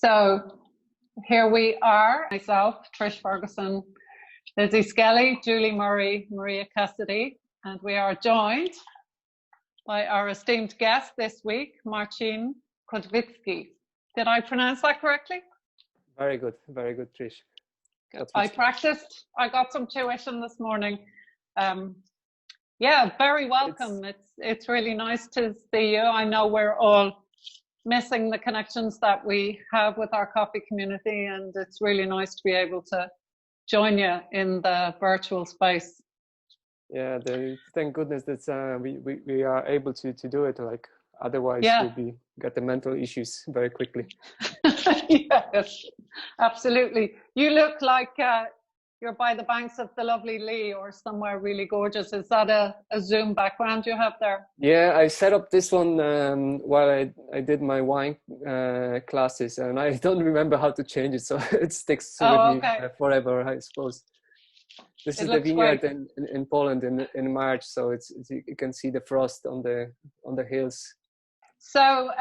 So here we are, myself, Trish Ferguson, Lizzie Skelly, Julie Murray, Maria Cassidy, and we are joined by our esteemed guest this week, Marcin Kotwicki. Did I pronounce that correctly? Very good, Trish. I practiced. I got some tuition this morning. Yeah, very welcome. It's really nice to see you. I know we're all missing the connections that we have with our coffee community, and it's really nice to be able to join you in the virtual space. Yeah, thank goodness that we are able to do it. Like otherwise, we'll get the mental issues very quickly. Yes, absolutely. You look like you're by the banks of the lovely Lee or somewhere really gorgeous. Is that a Zoom background you have there? Yeah, I set up this one while I did my wine classes, and I don't remember how to change it, so it sticks with me forever, I suppose. This is the vineyard in Poland in March, so you can see the frost on the hills. So,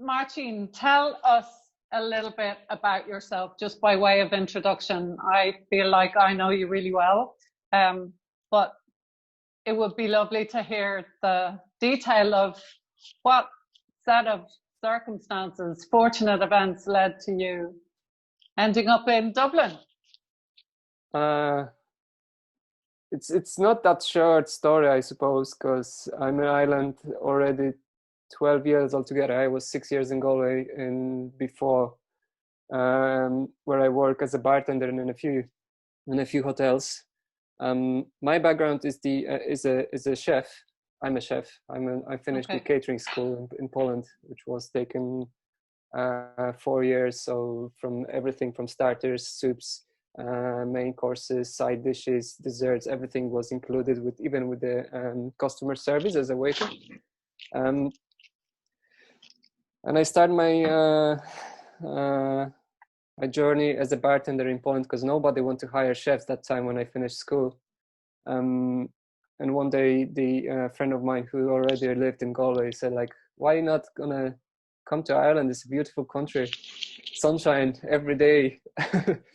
Marcin, tell us a little bit about yourself, just by way of introduction. I feel like I know you really well, but it would be lovely to hear the detail of what set of circumstances, fortunate events led to you ending up in Dublin. It's not that short story, I suppose, because I'm in Ireland already 12 years altogether. I was 6 years in Galway before, where I work as a bartender in a few hotels. My background is a chef. I'm a chef. I finished the catering school in Poland, which was taken 4 years. So from everything from starters, soups, main courses, side dishes, desserts, everything was included even with the customer service as a waiter. And I started my journey as a bartender in Poland because nobody wanted to hire chefs that time when I finished school. And one day, the friend of mine who already lived in Galway said, like, why not gonna come to Ireland? It's a beautiful country, sunshine every day.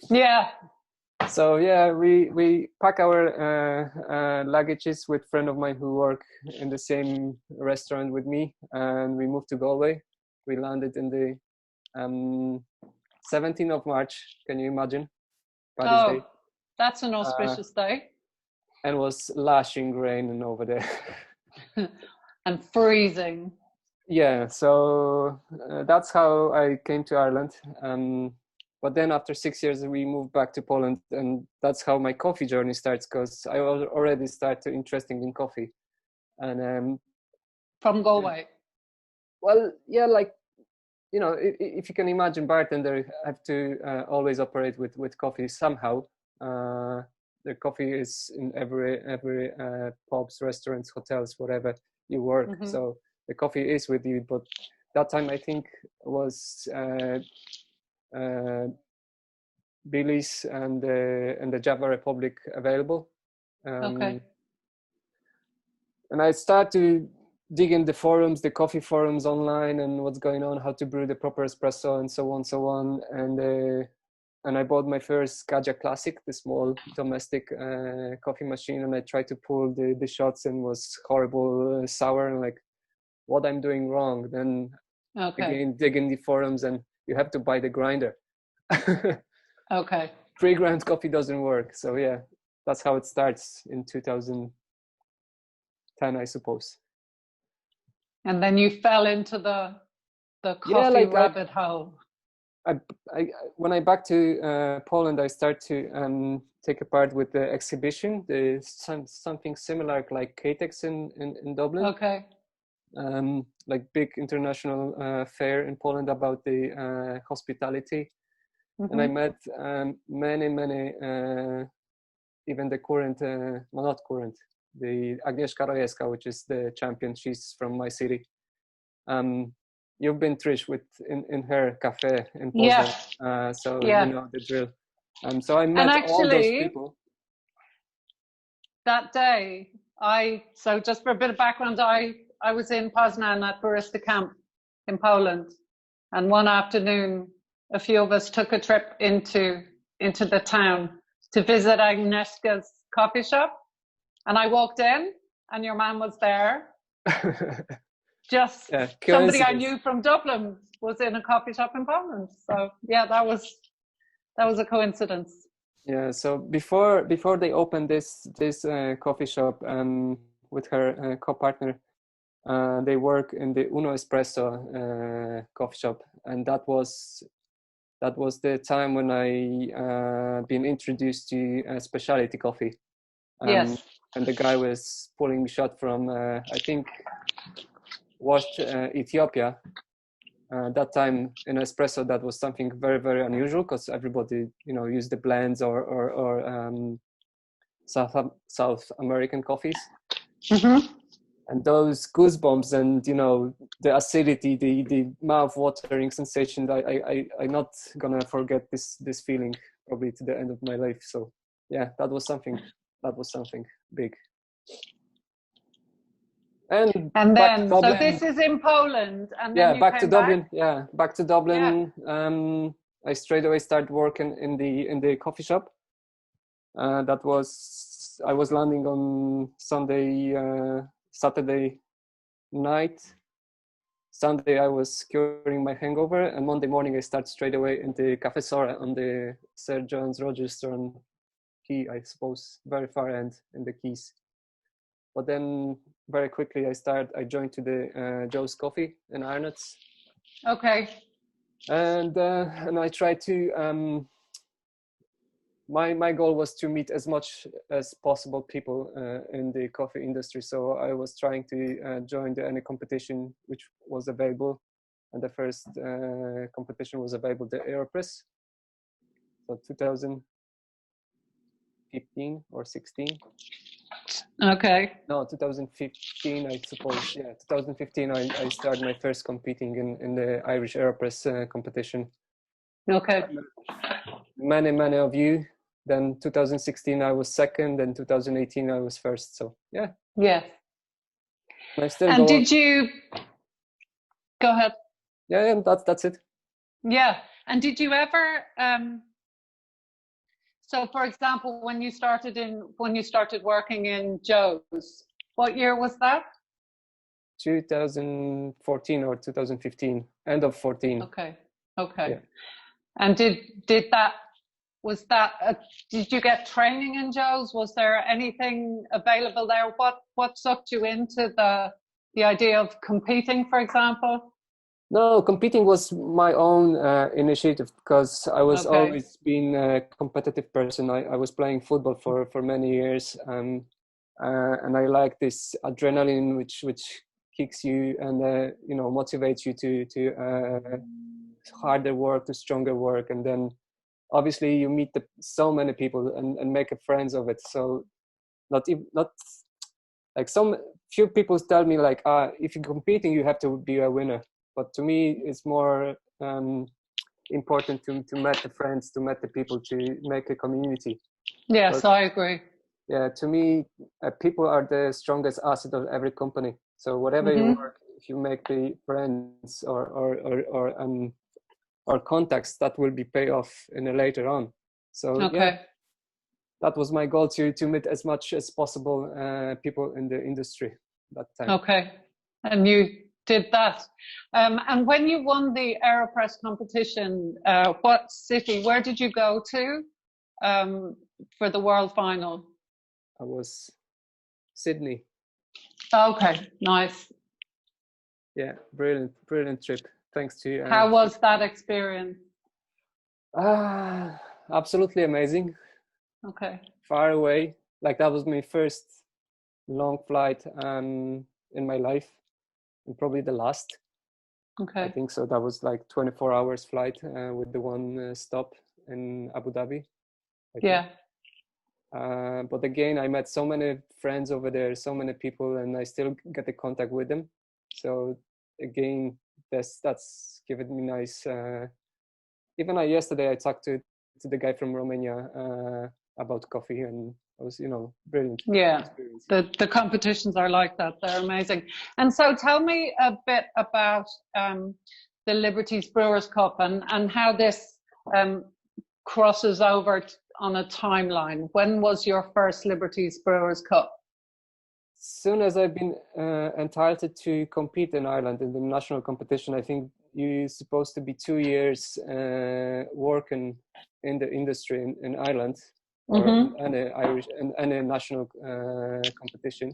Yeah. So yeah, we pack our luggages with a friend of mine who worked in the same restaurant with me, and we moved to Galway. We landed in the 17th of March. Can you imagine? Paddy's Day. That's an auspicious day. And it was lashing rain over there. And freezing. Yeah, so that's how I came to Ireland. But then after 6 years, we moved back to Poland, and that's how my coffee journey starts, because I already started interested in coffee. And from Galway? Well, yeah, like, you know, if you can imagine, bartender have to always operate with coffee somehow. The coffee is in every pubs, restaurants, hotels, whatever you work. Mm-hmm. So the coffee is with you. But that time, I think, was Baileys and the Java Republic available. And I started to dig in the forums, the coffee forums online, and what's going on, how to brew the proper espresso, and so on. And I bought my first Kaja Classic, the small domestic coffee machine, and I tried to pull the shots, and was horrible, sour, and like, what I'm doing wrong. Then again, dig in the forums, and you have to buy the grinder. Pre-ground coffee doesn't work. So yeah, that's how it starts in 2010, I suppose. And then you fell into the coffee rabbit hole. When I back to Poland, I start to take a part with the exhibition. There's something similar like KTEX in Dublin. Like big international fair in Poland about the hospitality. Mm-hmm. And I met many, even the current, well, not current, the Agnieszka Rojewska, which is the champion. She's from my city. You've been, Trish, in her cafe in Poland, so you know the drill. So I met all those people. That day, so just for a bit of background, I was in Poznan at Barista Camp in Poland, and one afternoon a few of us took a trip into the town to visit Agnieszka's coffee shop, and I walked in, and your man was there. Just somebody I knew from Dublin was in a coffee shop in Poland. So yeah, that was a coincidence. Yeah. So before they opened this coffee shop, with her co-partner, they work in the Uno Espresso coffee shop, and that was the time when I been introduced to specialty coffee. Yes. And the guy was pulling me shot from I think was Ethiopia. That time in espresso, that was something very, very unusual, because everybody, used the blends or South American coffees. Mm-hmm. And those goosebumps and the acidity, the mouth-watering sensation, I'm not gonna forget this feeling probably to the end of my life. So yeah, that was something big. And then, so this is in Poland, and then you back to Dublin. back? Yeah, back to Dublin. Yeah. I straight away started working in the coffee shop. I was landing on Saturday night. Sunday I was curing my hangover, and Monday morning I started straight away in the Cafe Sora on the Sir John's Rochester on Quay, I suppose, very far end in the Keys. But then very quickly I joined to the Joe's Coffee in Arnott's. Okay. And I tried to my goal was to meet as much as possible people in the coffee industry. So I was trying to join any competition which was available, and the first competition was available, the AeroPress. So 2015 or 16. Okay. No, 2015, I suppose. Yeah, 2015. I started my first competing in the Irish AeroPress competition. Okay. Many of you. Then 2016 I was second, and 2018 I was first. So yeah. Yeah. And did you go ahead? Yeah, that's it. Yeah. And did you ever so for example, when you started working in Joe's, what year was that? 2014 or 2015, end of 14. Okay. Okay. Yeah. And did you get training in Joe's? Was there anything available there? What sucked you into the idea of competing, for example? No, competing was my own initiative, because I was always been a competitive person. I was playing football for many years, and I like this adrenaline which kicks you and motivates you to harder work, to stronger work, and then obviously you meet so many people and make friends of it. So not like some few people tell me like, if you're competing you have to be a winner. But to me, it's more important to meet the friends, to meet the people, to make a community. Yes, I agree. Yeah, to me, people are the strongest asset of every company. So whatever you work, if you make the friends or contacts, that will be pay off later on. So yeah, that was my goal, to meet as much as possible people in the industry that time. Okay, and you did that. And when you won the AeroPress competition, what city, where did you go to for the world final? I was Sydney. Okay, nice. Yeah, brilliant trip. Thanks to you. How was that experience? Absolutely amazing. Okay. Far away, like that was my first long flight in my life, and probably the last. Okay. I think so. That was like 24 hours flight with the one stop in Abu Dhabi. Yeah. But again, I met so many friends over there, so many people, and I still get the contact with them. So again, that's given me nice. Even yesterday I talked to the guy from Romania about coffee, and it was brilliant. Yeah, experience. The competitions are like that. They're amazing. And so tell me a bit about the Liberties Brewers Cup and how this crosses over on a timeline. When was your first Liberties Brewers Cup? Soon as I've been entitled to compete in Ireland in the national competition. I think you're supposed to be 2 years working in the industry in Ireland, or in a Irish and a national competition.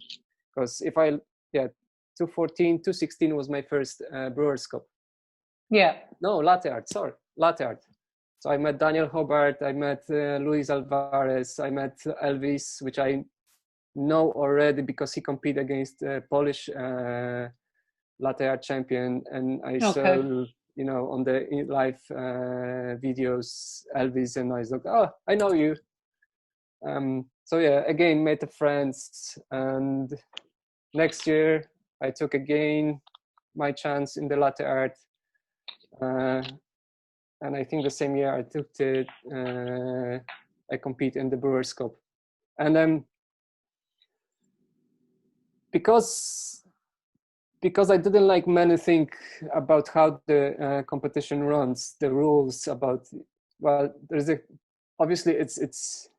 Because if 2014, 2016 was my first Brewers Cup. Yeah. No, latte art. So I met Daniel Hobart, I met Luis Alvarez, I met Elvis, which I know already because he competed against Polish latte art champion, and I saw, you know, on the live videos Elvis, and I was like, oh, I know you. So yeah, again, made the friends, and next year I took again my chance in the latte art, and I think the same year I took I compete in the Brewers Cup, and because I didn't like many think about how the competition runs, the rules about, well, there's obviously it's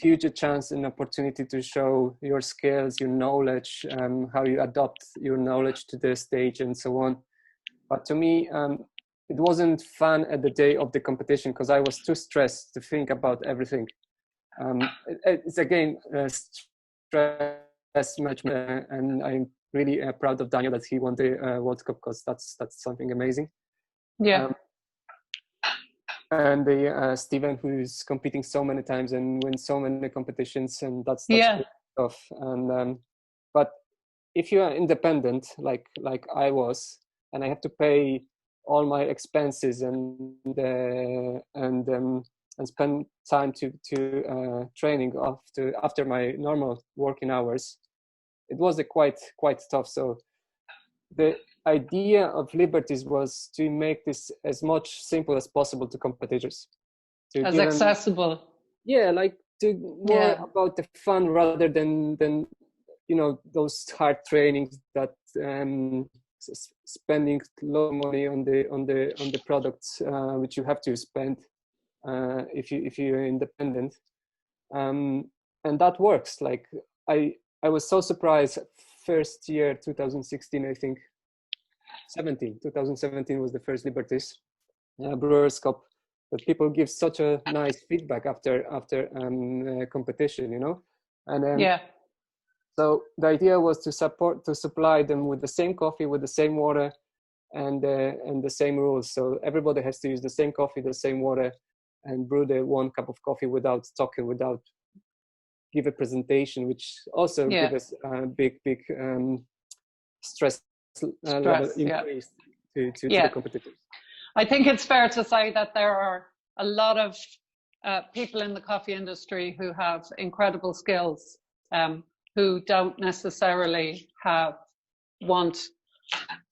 huge a chance and opportunity to show your skills, your knowledge, how you adapt your knowledge to the stage and so on. But to me, it wasn't fun at the day of the competition because I was too stressed to think about everything. It's again stress management, and I'm really proud of Daniel that he won the World Cup, because that's something amazing. Yeah. And the Steven, who's competing so many times and wins so many competitions, and that's yeah. tough. And but if you are independent, like I was, and I have to pay all my expenses and spend time to training after my normal working hours, it was quite tough. So the idea of Liberties was to make this as much simple as possible to competitors, to as accessible. Like to more about the fun rather than you know, those hard trainings that spending a lot of money on the products which you have to spend if you're independent, and that works. Like I was so surprised. First year 2016, I think 2017 was the first Liberties Brewers Cup, that people give such a nice feedback after competition, you know. And so the idea was to supply them with the same coffee, with the same water, and the same rules. So everybody has to use the same coffee, the same water, and brew the 1 cup of coffee without talking, without give a presentation, which also give us a big stress level increase to the competitors. I think it's fair to say that there are a lot of people in the coffee industry who have incredible skills, who don't necessarily want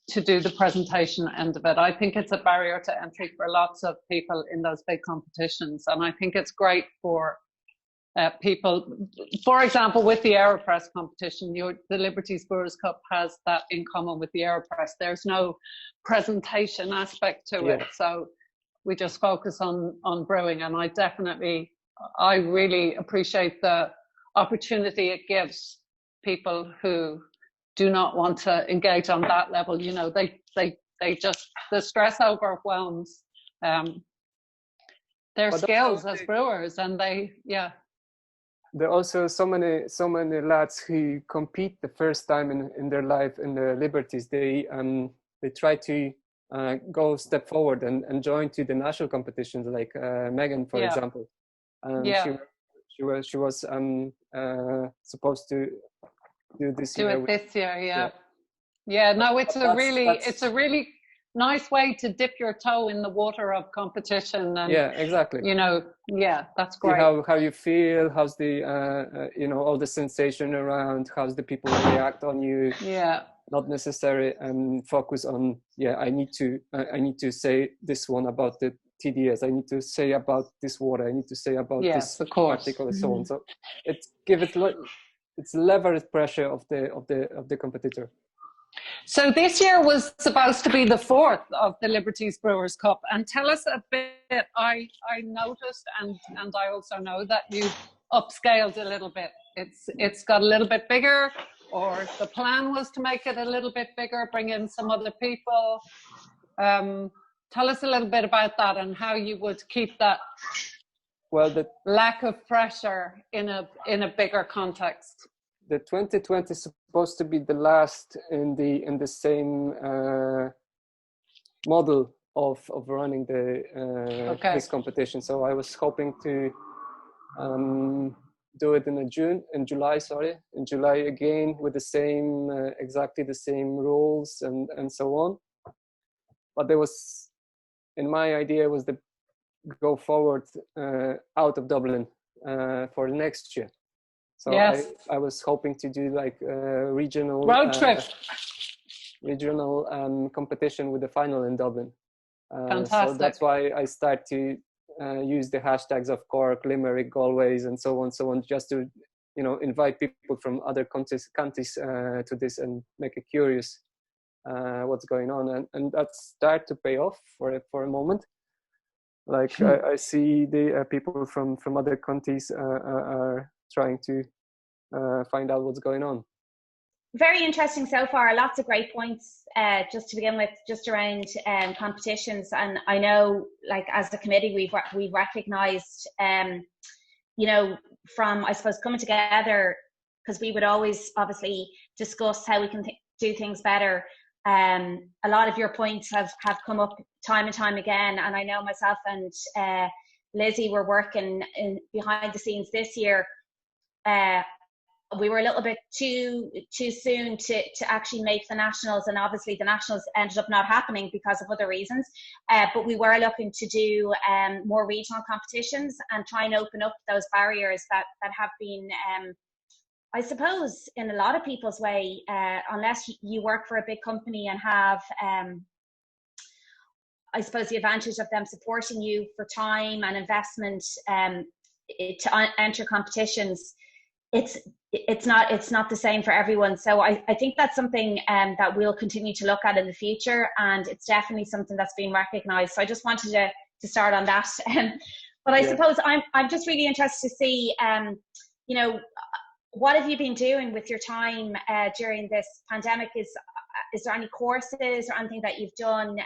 to do the presentation end of it. I think it's a barrier to entry for lots of people in those big competitions, and I think it's great for people. For example, with the AeroPress competition, the Liberties Brewers Cup has that in common with the AeroPress. There's no presentation aspect to it, so we just focus on brewing. And I really appreciate the opportunity it gives people who do not want to engage on that level. You know, they just, the stress overwhelms their skills as brewers, and there are also so many lads who compete the first time in their life in the Liberties. They try to go step forward and join to the national competitions, like Megan, for example. She was supposed to do this year. This year, no, it's a really nice way to dip your toe in the water of competition. And, exactly. You know, that's great. How you feel, how's the you know, all the sensation around, how's the people react on you. Not necessarily focus on I need to say this one about the TDS, I need to say about this water, I need to say about this article, and so on. So it's leverage pressure of the competitor. So this year was supposed to be the fourth of the Liberties Brewers Cup, and tell us a bit. I noticed, and I also know that you've upscaled a little bit. It's got a little bit bigger, or the plan was to make it a little bit bigger, bring in some other people. Tell us a little bit about that and how you would keep that the lack of pressure in a bigger context. The 2020 is supposed to be the last in the same model of running the this competition. So I was hoping to do it in July again, with the same exactly the same rules and so on. But there was, in my idea, was the go forward out of Dublin for next year. So yes. I was hoping to do like a regional road trip, regional competition with the final in Dublin. Fantastic. So that's why I start to use the hashtags of Cork, Limerick, Galway, and so on, just to invite people from other countries to this and make it curious what's going on, and that start to pay off for a moment. Like I see the people from other countries are trying to find out what's going on. Very interesting so far. Lots of great points just to begin with, just around competitions. And I know, like, as a committee, we've recognised, from, I suppose, coming together, because we would always obviously discuss how we can do things better. A lot of your points have come up time and time again, and I know myself and Lizzie were working behind the scenes this year. We were a little bit too soon to actually make the nationals, and obviously the nationals ended up not happening because of other reasons. But we were looking to do more regional competitions and try and open up those barriers that have been, I suppose, in a lot of people's way, unless you work for a big company and have, I suppose, the advantage of them supporting you for time and investment to enter competitions. It's not the same for everyone. So I think that's something that we'll continue to look at in the future, and it's definitely something that's been recognised. So I just wanted to start on that. But I suppose I'm just really interested to see, what have you been doing with your time during this pandemic? Is there any courses or anything that you've done?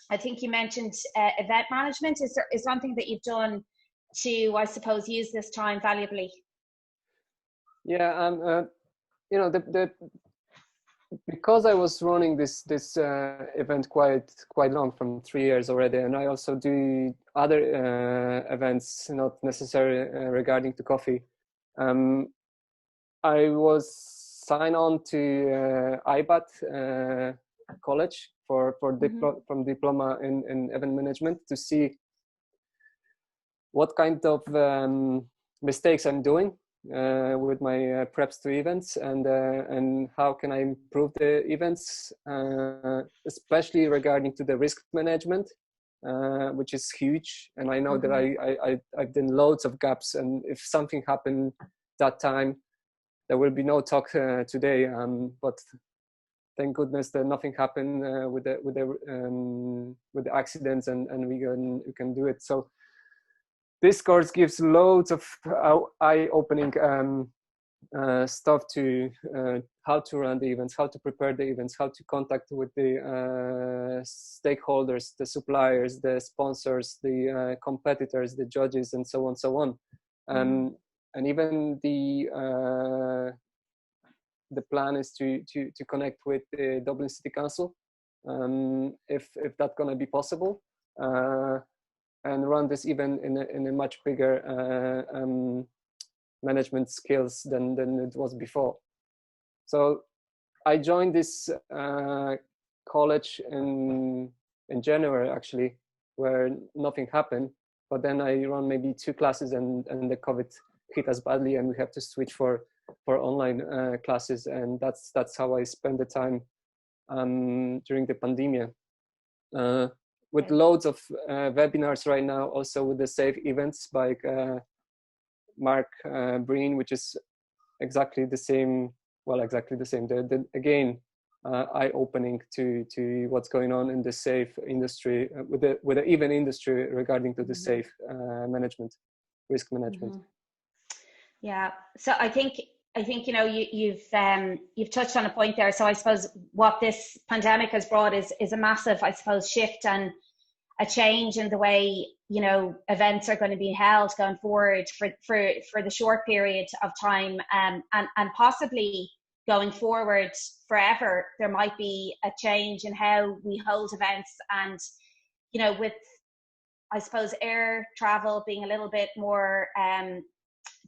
I think you mentioned event management. Is there something that you've done to, I suppose, use this time valuably? Yeah, because I was running this event quite long, from 3 years already, and I also do other events, not necessarily regarding to coffee. I was signed on to IBAT college from diploma in event management, to see what kind of mistakes I'm doing with my preps to events, and how can I improve the events, especially regarding to the risk management, which is huge. And I know that I've done loads of gaps, and if something happened that time, there will be no talk today. But thank goodness that nothing happened with the accidents, and we can do it. So this course gives loads of eye-opening stuff to how to run the events, how to prepare the events, how to contact with the stakeholders, the suppliers, the sponsors, the competitors, the judges, and so on. And even the plan is to connect with the Dublin City Council, if that's gonna be possible. And run this event in a much bigger management skills than it was before. So I joined this college in January, actually, where nothing happened. But then I run maybe 2 classes, and the COVID hit us badly, and we have to switch for online classes. And that's how I spend the time during the pandemic. With loads of webinars right now, also with the safe events by Marcin, which is exactly the same. Well, exactly the same. Again, eye-opening to what's going on in the safe industry, with the even industry regarding to the safe management, risk management. Yeah, so I think you've touched on a point there. So I suppose what this pandemic has brought is a massive, I suppose, shift and a change in the way events are going to be held going forward for the short period of time, and possibly going forward forever. There might be a change in how we hold events, and with, I suppose, air travel being a little bit more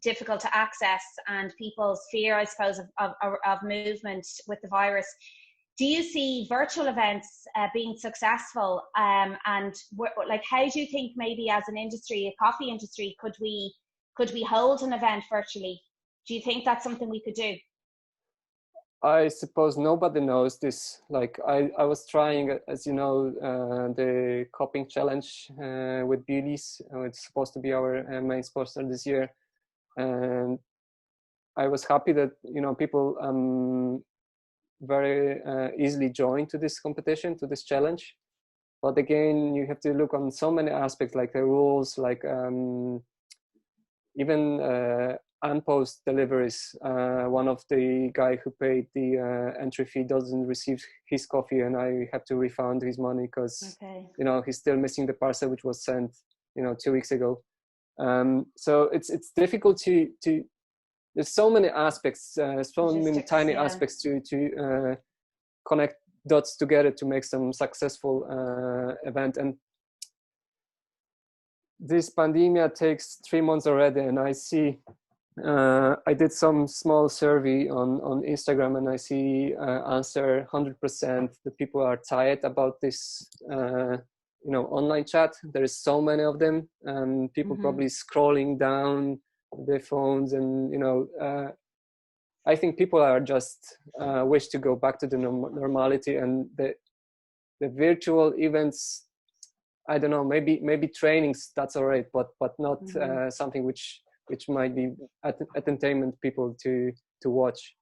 difficult to access, and people's fear, I suppose, of movement with the virus. Do you see virtual events being successful? And how do you think, maybe as an industry, a coffee industry, could we hold an event virtually? Do you think that's something we could do? I suppose nobody knows this. Like I was trying, as you know, the cupping challenge with Beauties. It's supposed to be our main sponsor this year, and I was happy that people very easily joined to this competition, to this challenge. But again, you have to look on so many aspects, like the rules, like even unpost deliveries. One of the guy who paid the entry fee doesn't receive his coffee, and I have to refund his money because he's still missing the parcel which was sent 2 weeks ago. So it's difficult to there's so many aspects, so many tiny aspects to connect dots together to make some successful event. And this pandemic takes 3 months already, and I see I did some small survey on Instagram, and I see answer 100% that people are tired about this online chat. There is so many of them, and people probably scrolling down their phones, and I think people are just wish to go back to the normality, and the virtual events, I don't know, maybe trainings, that's all right, but not something which might be entertainment people to watch.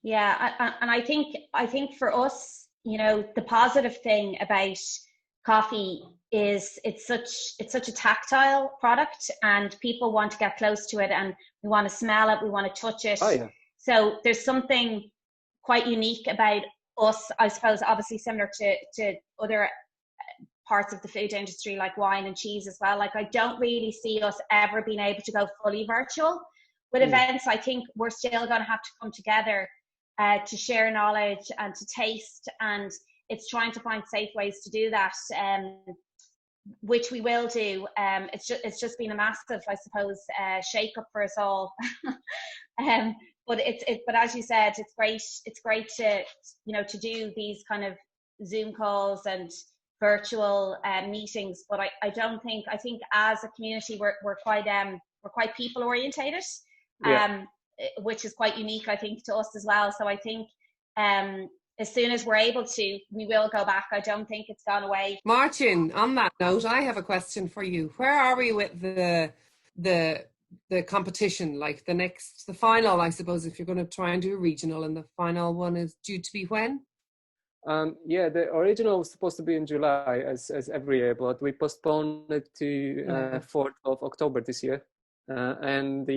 Yeah, and I think for us, the positive thing about coffee is it's such a tactile product, and people want to get close to it, and we want to smell it, we want to touch it. Oh, yeah. So there's something quite unique about us, I suppose, obviously similar to other parts of the food industry, like wine and cheese as well. Like, I don't really see us ever being able to go fully virtual with events. I think we're still going to have to come together to share knowledge and to taste, and it's trying to find safe ways to do that, which we will do. It's just been a massive, I suppose, shake up for us all. But but as you said, it's great to to do these kind of Zoom calls and virtual meetings. But I think as a community we're quite people orientated, which is quite unique, I think, to us as well. So I think as soon as we're able to, we will go back. I don't think it's gone away. Marcin, on that note, I have a question for you. Where are we with the competition? Like the final, I suppose, if you're going to try and do a regional, and the final one is due to be when? The original was supposed to be in July, as every year, but we postponed it to 4th of October this year. And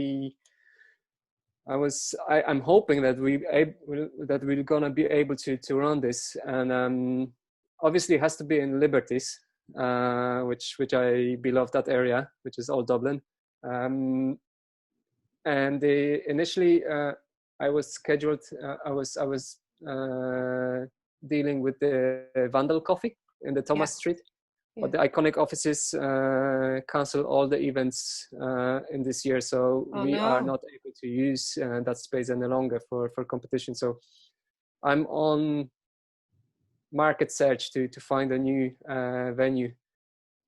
I'm hoping that we're gonna be able to run this, and obviously it has to be in Liberties, which I beloved that area, which is Old Dublin. And initially I was scheduled. I was dealing with the Vandal Coffee in the Thomas Street. But the iconic offices cancel all the events in this year, so we are not able to use that space any longer for competition. So I'm on market search to find a new venue.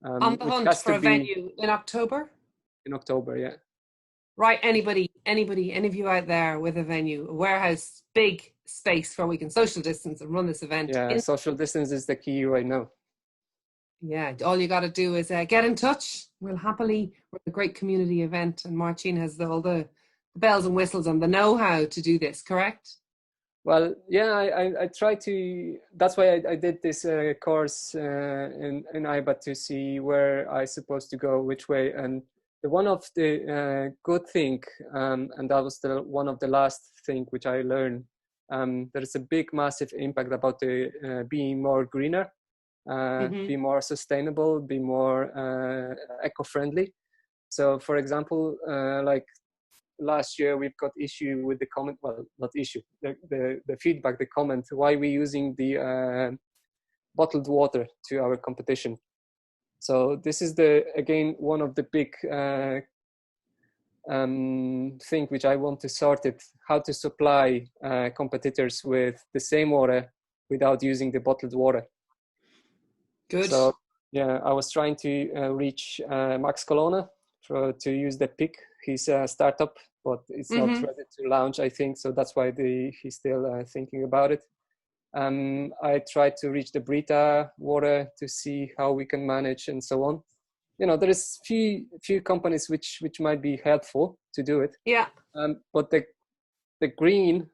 On the hunt for a venue in October? In October, yeah. Right, anybody, any of you out there with a venue, a warehouse, big space where we can social distance and run this event. Yeah, social distance is the key right now. Yeah, all you got to do is get in touch. We're a great community event, and Marcin has all the bells and whistles and the know-how to do this, correct? Well, yeah, I try to. That's why I did this course in IBAT to see where I supposed to go, which way. And one of the good thing, and that was one of the last thing which I learned. There is a big, massive impact about the being more greener, be more sustainable, be more eco-friendly. So, for example, like last year we've got issue with the comment, well, not issue, the feedback, the comment, why we're using the bottled water to our competition. So this is again one of the big thing which I want to sort it, how to supply competitors with the same water without using the bottled water. Good. So yeah, I was trying to reach Max Colonna to use the pick. He's a startup, but it's not ready to launch, I think. So that's why he's still thinking about it. I tried to reach the Brita water to see how we can manage and so on. You know, there is few companies which might be helpful to do it. Yeah. But the green,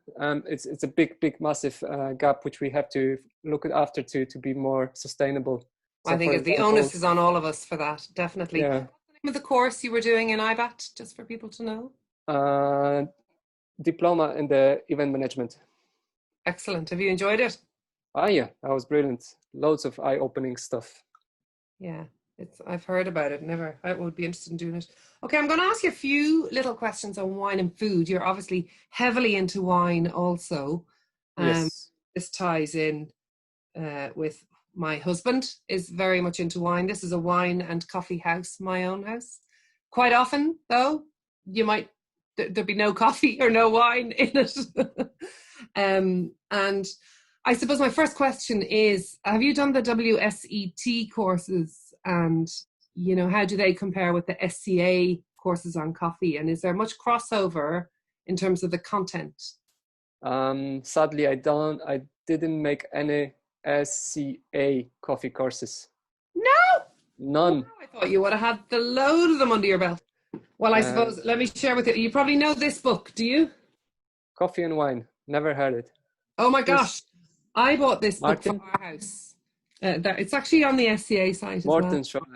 it's a big, massive gap which we have to look after to be more sustainable. So I think the onus is on all of us for that, definitely. Yeah. What's the name of the course you were doing in IBAT, just for people to know? Diploma in the event management. Excellent. Have you enjoyed it? Yeah, that was brilliant. Loads of eye-opening stuff. Yeah, I've heard about it. I would be interested in doing it. Okay, I'm going to ask you a few little questions on wine and food. You're obviously heavily into wine also. Yes. This ties in with my husband is very much into wine. This is a wine and coffee house, my own house. Quite often, though, there'd be no coffee or no wine in it. And I suppose my first question is, have you done the WSET courses, and how do they compare with the SCA courses on coffee, and is there much crossover in terms of the content? Sadly, I didn't make any SCA coffee courses. No? None. Oh, I thought you would have had the load of them under your belt. Well, I suppose, let me share with you. You probably know this book, do you? Coffee and Wine. Never heard it. Oh my gosh. I bought this Marcin? book for our house. It's actually on the SCA site as Marcin, well.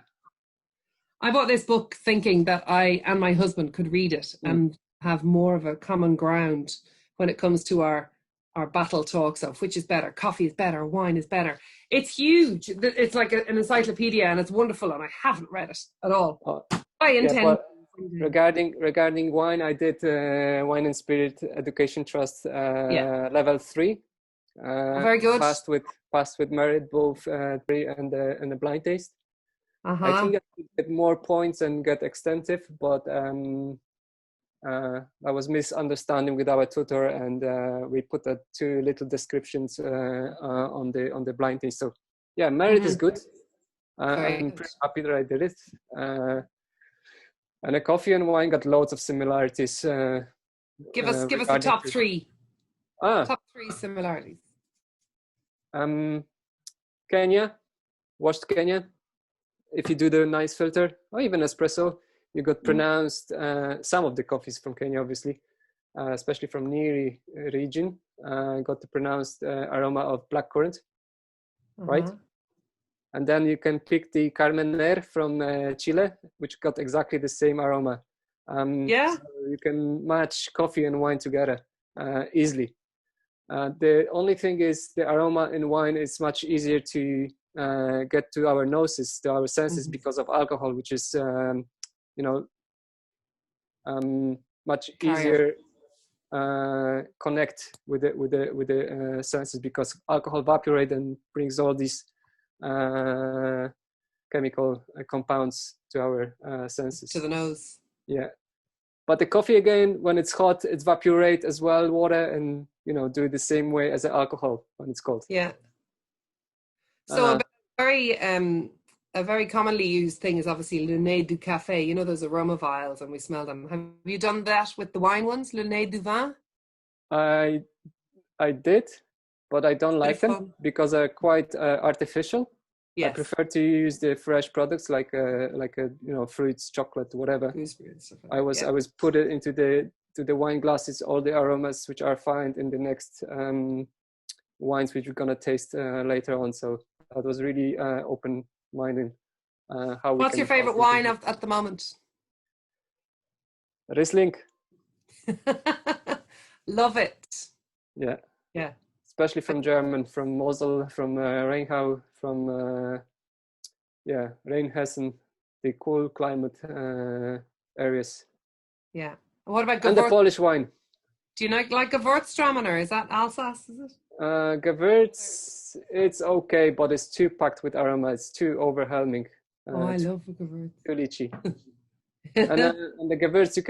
I bought this book thinking that I and my husband could read it and have more of a common ground when it comes to our battle talks of which is better, coffee is better, wine is better. It's huge. It's like an encyclopedia, and it's wonderful, and I haven't read it at all. I intend. Regarding wine, I did Wine and Spirit Education Trust level 3. Very good. Passed with merit, both and the blind taste. I think I could get more points and get extensive, but I was misunderstanding with our tutor, and we put two little descriptions on the blind taste. So yeah, merit is good. I'm pretty happy that I did it. And a coffee and wine got loads of similarities. Give us the top three. Top 3 similarities. Kenya, washed Kenya. If you do the nice filter, or even espresso, you got pronounced some of the coffees from Kenya, obviously, especially from Nyeri region, got the pronounced aroma of blackcurrant, right? And then you can pick the Carmener from Chile, which got exactly the same aroma. So you can match coffee and wine together easily. The only thing is the aroma in wine is much easier to get to our noses, to our senses, because of alcohol, which is much easier connect with the senses, because alcohol evaporates and brings all these chemical compounds to our senses, to the nose. Yeah, but the coffee, again, when it's hot, it evaporates as well, water, and do it the same way as the alcohol when it's cold. Yeah. So a very commonly used thing is obviously Le Nez du Café. Those aroma vials, and we smell them. Have you done that with the wine ones, Le Nez du Vin? I did, but I don't like them because they're quite artificial. Yes. I prefer to use the fresh products like fruits, chocolate, whatever. I was put it into the to the wine glasses all the aromas which are found in the next wines which we're gonna taste later on. So that was really open-minded. What's your favorite wine at the moment? Riesling. Love it. Yeah. Yeah. Especially from German, from Mosel, from Rheinau, from Rheinhessen, the cool climate areas. Yeah. What about and the Polish wine? Do you like Gewürztraminer? Is that Alsace? Is it? Gewürz, it's okay, but it's too packed with aroma. It's too overwhelming. I love Gewürz. Too lychee. and the Gewürz you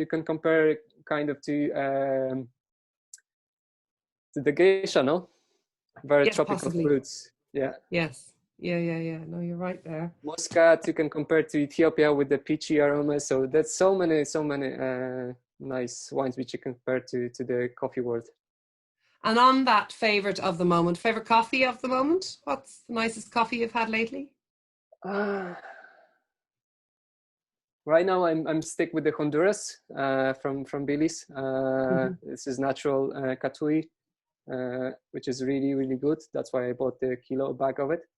can compare it kind of to the geisha, no? Very tropical fruits. Yeah. Yes. Yeah. No, you're right there. Muscat you can compare to Ethiopia with the peachy aroma. So there's so many nice wines which you compare to the coffee world. And on that favorite of the moment, favorite coffee of the moment? What's the nicest coffee you've had lately? Right now I'm stick with the Honduras from Belize. This is natural Katui, which is really, really good. That's why I bought the kilo bag of it.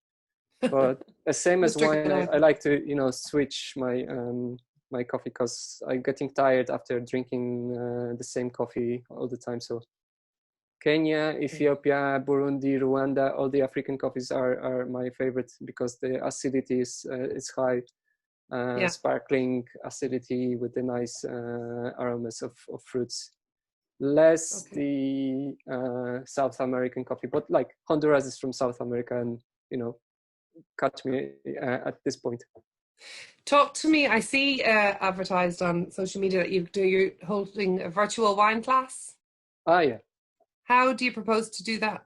But the same as wine, I like to switch my my coffee because I'm getting tired after drinking the same coffee all the time. So Kenya, Ethiopia, Burundi, Rwanda, all the African coffees are my favorites because the acidity is high. Sparkling acidity with the nice aromas of fruits. Less the South American coffee, but like Honduras is from South America, and catch me at this point. Talk to me. I see advertised on social media that you're holding a virtual wine class. Yeah. How do you propose to do that?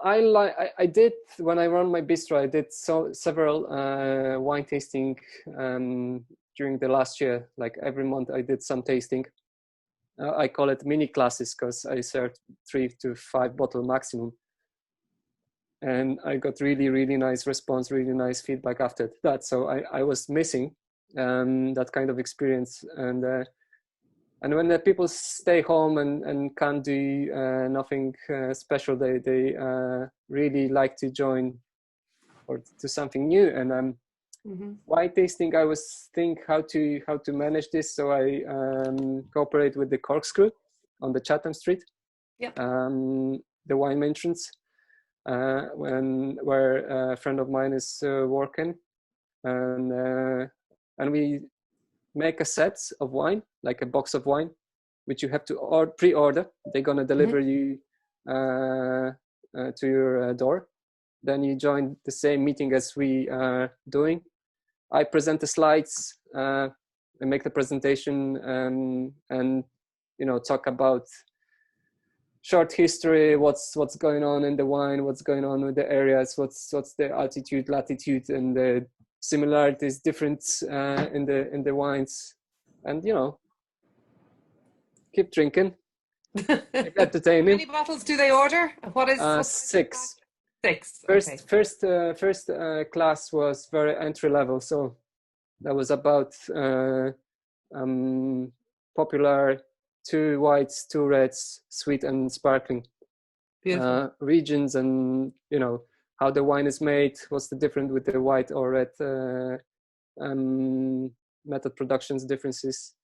I did when I run my bistro. I did several wine tasting during the last year. Like every month, I did some tasting. I call it mini classes because I served 3 to 5 bottle maximum, and I got really, really nice response, really nice feedback after that. So I was missing that kind of experience, and when the people stay home and can't do nothing special, they really like to join or do something new. And wine tasting, I was think how to manage this. So I cooperate with the Corkscrew on the Chatham Street, the wine entrance, where a friend of mine is working, and we make a set of wine, like a box of wine, which you have to pre-order. They're gonna deliver you to your door. Then you join the same meeting as we are doing. I present the slides, I make the presentation, and talk about short history, what's going on in the wine, what's going on with the areas, what's the altitude, latitude, and the similarities, difference in the wines, and keep drinking, keep entertaining. How many bottles do they order? What is 6? 6. First class was very entry level, so that was about popular 2 whites, 2 reds, sweet and sparkling, regions, and how the wine is made, what's the difference with the white or red method productions differences.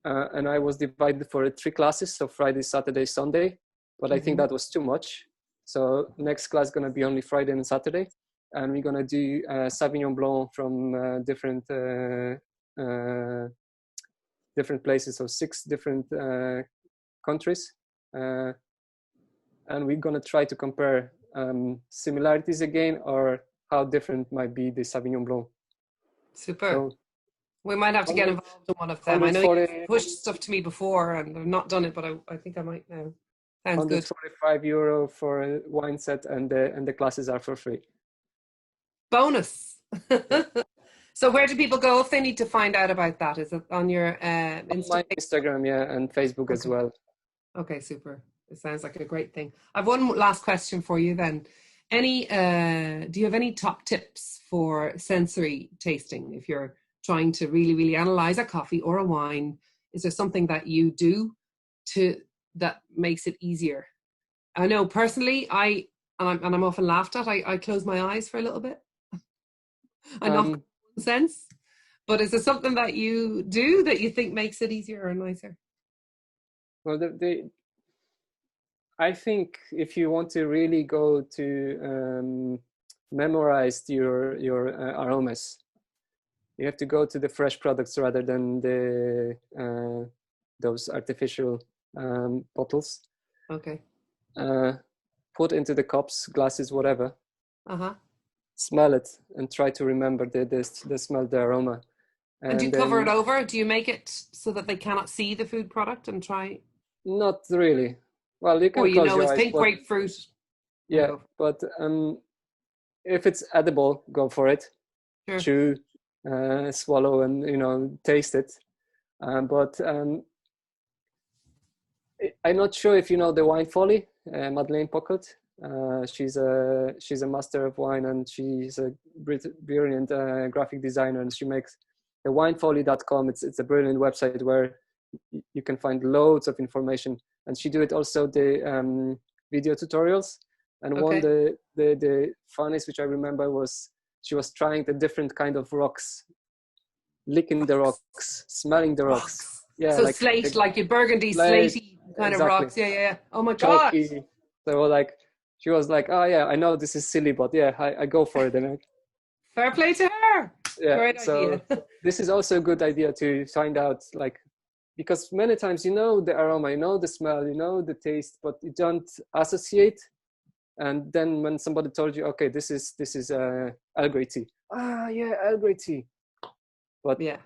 And I was divided for 3 classes, so Friday, Saturday, Sunday, but I think that was too much. So next class is going to be only Friday and Saturday, and we're going to do Sauvignon Blanc from different places, so 6 different countries, and we're going to try to compare similarities again, or how different might be the Sauvignon Blanc. Super. So, we might have to get involved in one of them. I know you've pushed stuff to me before and I've not done it, but I think I might now. Sounds good. €145 for a wine set, and the classes are for free. Bonus. So where do people go if they need to find out about that? Is it on your Instagram, and Facebook as well. Okay, super. It sounds like a great thing. I've one last question for you then. Do you have any top tips for sensory tasting if you're trying to really, really analyze a coffee or a wine, is there something that you do that makes it easier? I know personally, I'm often laughed at, I close my eyes for a little bit. I know in one sense, but is there something that you do that you think makes it easier or nicer? Well, I think if you want to really go to memorize your aromas, you have to go to the fresh products rather than those artificial bottles. Okay. Put into the cups, glasses, whatever. Smell it and try to remember the smell, the aroma. And do you cover it over? Do you make it so that they cannot see the food product and try? Not really. Well, you can close your eyes. It's pink grapefruit. Yeah, but if it's edible, go for it. Sure. Chew, swallow, and taste it. But I'm not sure if you know the Wine Folly, Madeleine Pocket. She's a master of wine, and she's a brilliant graphic designer, and she makes the winefolly.com. It's a brilliant website where you can find loads of information, and she do it also the video tutorials. And one the funniest which I remember was she was trying the different kind of rocks, licking the rocks, smelling the rocks. Yeah, so like slate, like your burgundy, slatey kind of rocks. Yeah. Oh my god. So she was like, oh yeah, I know this is silly, but yeah, I go for it. And fair play to her. Yeah. Great idea. This is also a good idea to find out, because many times you know the aroma, you know the smell, you know the taste, but you don't associate. And then when somebody told you, okay, this is Earl Grey tea. Ah, yeah, Earl Grey tea. But yeah,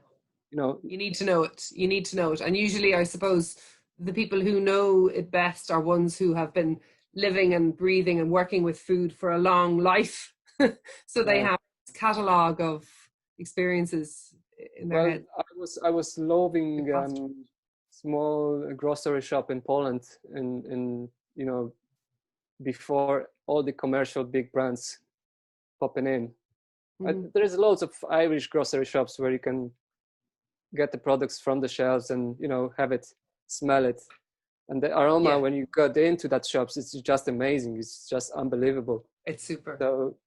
you need to know it. You need to know it. And usually, I suppose, the people who know it best are ones who have been living and breathing and working with food for a long life. So they have this catalogue of experiences in their head. I was loving small grocery shop in Poland, in before all the commercial big brands popping in. There's loads of Irish grocery shops where you can get the products from the shelves and have it, smell it, and the aroma when you got into that shops, it's just amazing. It's just unbelievable. It's super. So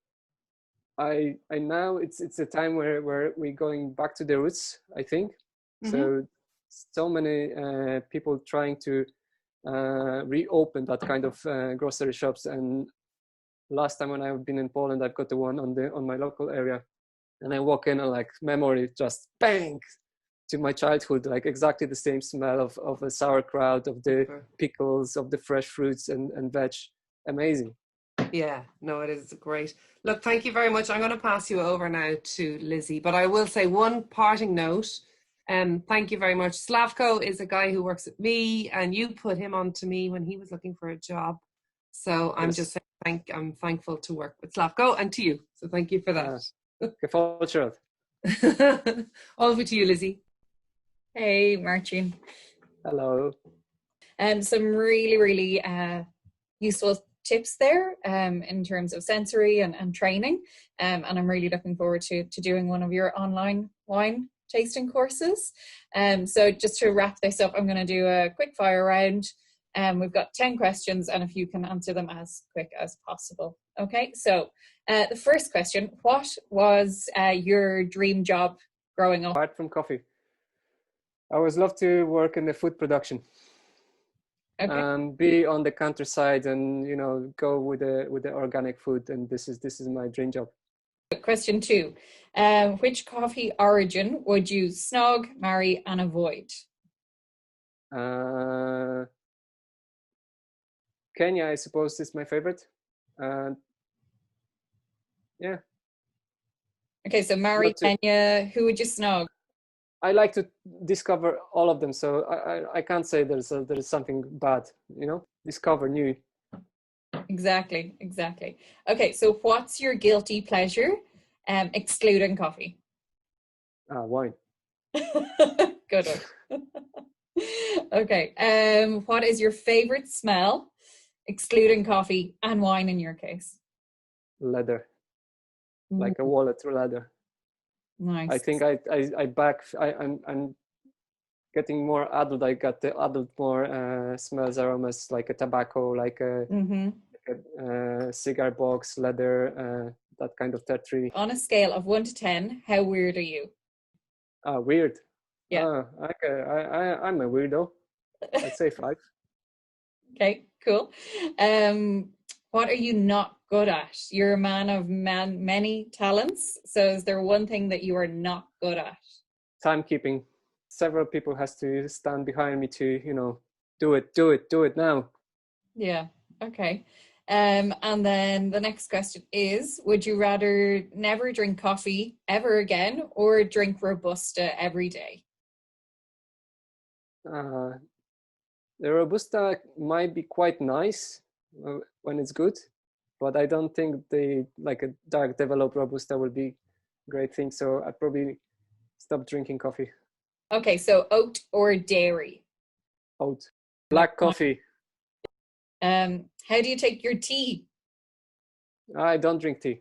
I now it's a time where we're going back to the roots, I think. So many people trying to reopen that kind of grocery shops. And last time when I've been in Poland, I've got the one on my local area, and I walk in and memory just bang to my childhood, exactly the same smell of a sauerkraut, of the pickles, of the fresh fruits and veg. Amazing. Yeah, no, it is great. Look, thank you very much. I'm going to pass you over now to Lizzie, but I will say one parting note. Thank you very much. Slavko is a guy who works with me, and you put him on to me when he was looking for a job. So I'm just saying I'm thankful to work with Slavko and to you. So thank you for that. Over to you, Lizzie. Hey, Marcin. Hello. Some really, really useful tips there in terms of sensory and training. And I'm really looking forward to doing one of your online wine tasting courses. So just to wrap this up, I'm going to do a quick fire round. We've got 10 questions, and if you can answer them as quick as possible. Okay, so the first question: what was your dream job growing up? Apart from coffee, I always loved to work in the food production. Okay. Be on the countryside and go with the organic food, and this is my dream job. Question 2: which coffee origin would you snog, marry, and avoid? Kenya, I suppose, is my favorite. Yeah. Okay, so marry Kenya. Who would you snog? I like to discover all of them, so I can't say there's something bad. Discover new. Exactly. Okay, so what's your guilty pleasure, excluding coffee? Wine. Good one. Okay, what is your favorite smell, excluding coffee and wine in your case? Leather. Like a wallet or leather. Nice. I think I'm getting more adult. I got the adult more smells, aromas, like a tobacco, like a, cigar box, leather, that kind of tertiary. On a scale of 1 to 10, how weird are you? Weird. Yeah. Okay. I'm a weirdo. I'd say 5. Okay, cool. What are you not good at? You're a man of many talents. So is there one thing that you are not good at? Timekeeping. Several people has to stand behind me to, do it now. Yeah. Okay. And then the next question is, would you rather never drink coffee ever again or drink Robusta every day? The Robusta might be quite nice when it's good, but I don't think a dark developed Robusta will be a great thing. So I'd probably stop drinking coffee. Okay, so oat or dairy? Oat. Black coffee. How do you take your tea? I don't drink tea.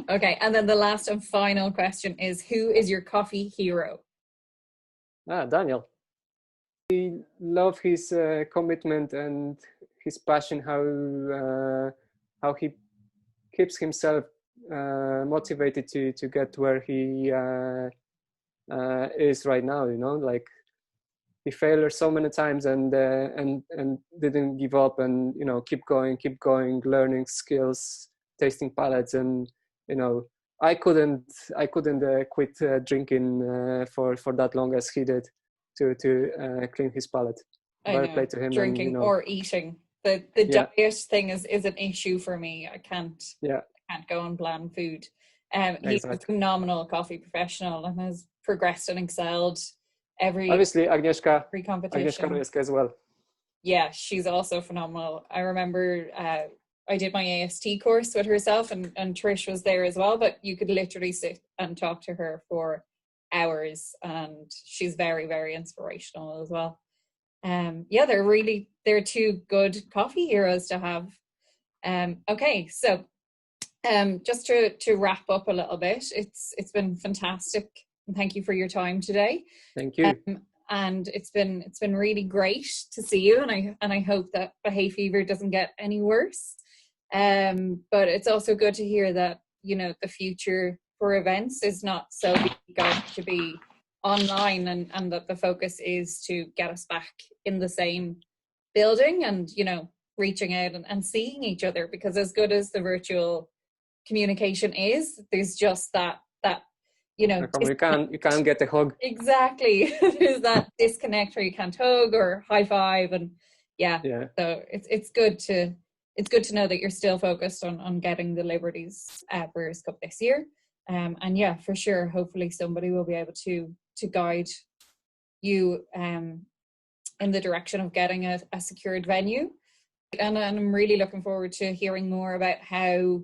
Okay, and then the last and final question is, who is your coffee hero? Daniel. I love his commitment and his passion, how he keeps himself motivated to get where he is right now. Like he failed so many times and didn't give up, and keep going, learning skills, tasting palates, and I couldn't quit drinking for that long as he did to clean his palate. Well played to him. Drinking or eating. The diet thing is an issue for me. I can't go on bland food. He's a phenomenal coffee professional and has progressed and excelled obviously Agnieszka competition as well. Yeah, she's also phenomenal. I remember I did my AST course with herself and Trish was there as well, but you could literally sit and talk to her for hours, and she's very, very inspirational as well. They're two good coffee heroes to have. Okay, so just to wrap up a little bit, it's been fantastic. Thank you for your time today. Thank you. And it's been really great to see you, and I hope that the hay fever doesn't get any worse. But it's also good to hear that the future for events is not so going to be online, and that the focus is to get us back in the same building and reaching out and seeing each other, because as good as the virtual communication is, there's just that you can't get a hug. Exactly. There's that disconnect where you can't hug or high five, and so it's good to know that you're still focused on getting the Liberties Brewers Cup this year. And for sure, hopefully somebody will be able to guide you in the direction of getting a secured venue. And I'm really looking forward to hearing more about how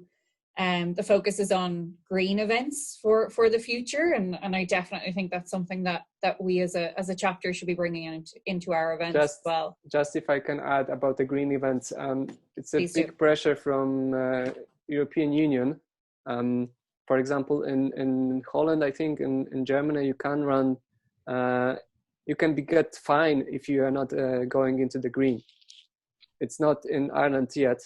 the focus is on green events for the future, and I definitely think that's something that we as a chapter should be bringing into our events as well. Just if I can add about the green events, it's a big pressure from European Union. For example, in Holland, I think in Germany, you can run, you can get fined if you are not going into the green. It's not in Ireland yet,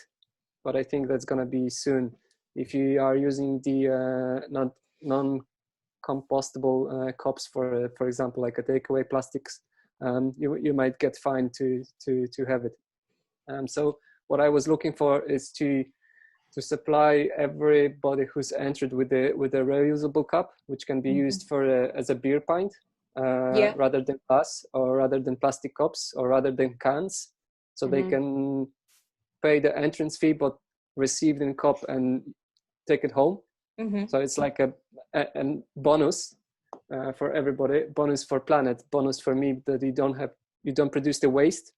but I think that's gonna be soon. If you are using the non-compostable cups, for example, like a takeaway plastics, you might get fined to have it. So what I was looking for is to supply everybody who's entered with a reusable cup, which can be used as a beer pint, rather than glass, or rather than plastic cups, or rather than cans. So they can pay the entrance fee, but receive in cup and take it home. So it's like a bonus for everybody, bonus for planet, bonus for me, that you don't produce the waste.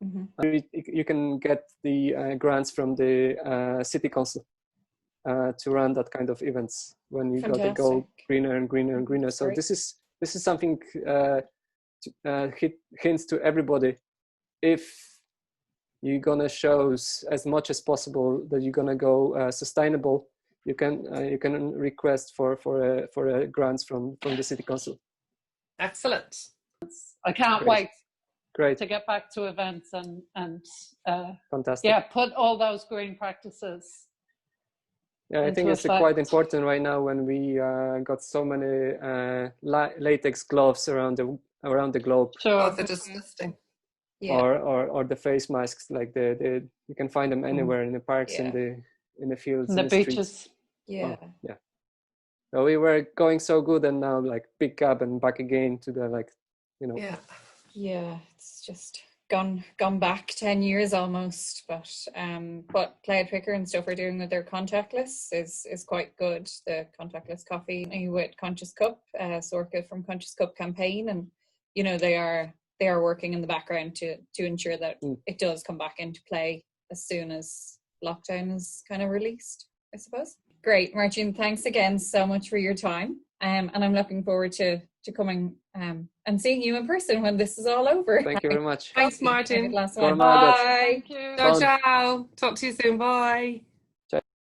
You can get the grants from the city council to run that kind of events when you got to go greener and greener and greener. So this is something hints to everybody. If you're gonna show as much as possible that you're gonna go sustainable, you can request for grants from the city council. Excellent. I can't wait. Great. To get back to events and fantastic. Yeah, put all those green practices. Yeah, I think it's quite important right now when we got so many latex gloves around the globe. Sure. Oh, they're disgusting. Yeah. Or the face masks, like you can find them anywhere in the parks, in the fields, in the beaches. Streets. Yeah. Oh, yeah. So we were going so good, and now like pick up and back again to the Yeah, it's just gone back 10 years almost. But Cloud Picker and stuff are doing with their contactless is quite good. The contactless coffee with Conscious Cup, Sorka from Conscious Cup campaign, and they are working in the background to ensure that it does come back into play as soon as lockdown is kind of released, I suppose. Great, Marcin, thanks again so much for your time. And I'm looking forward to coming and seeing you in person when this is all over. Thank you very much. Thanks, Marcin. Bye. Thank you. Ciao, ciao. Talk to you soon. Bye.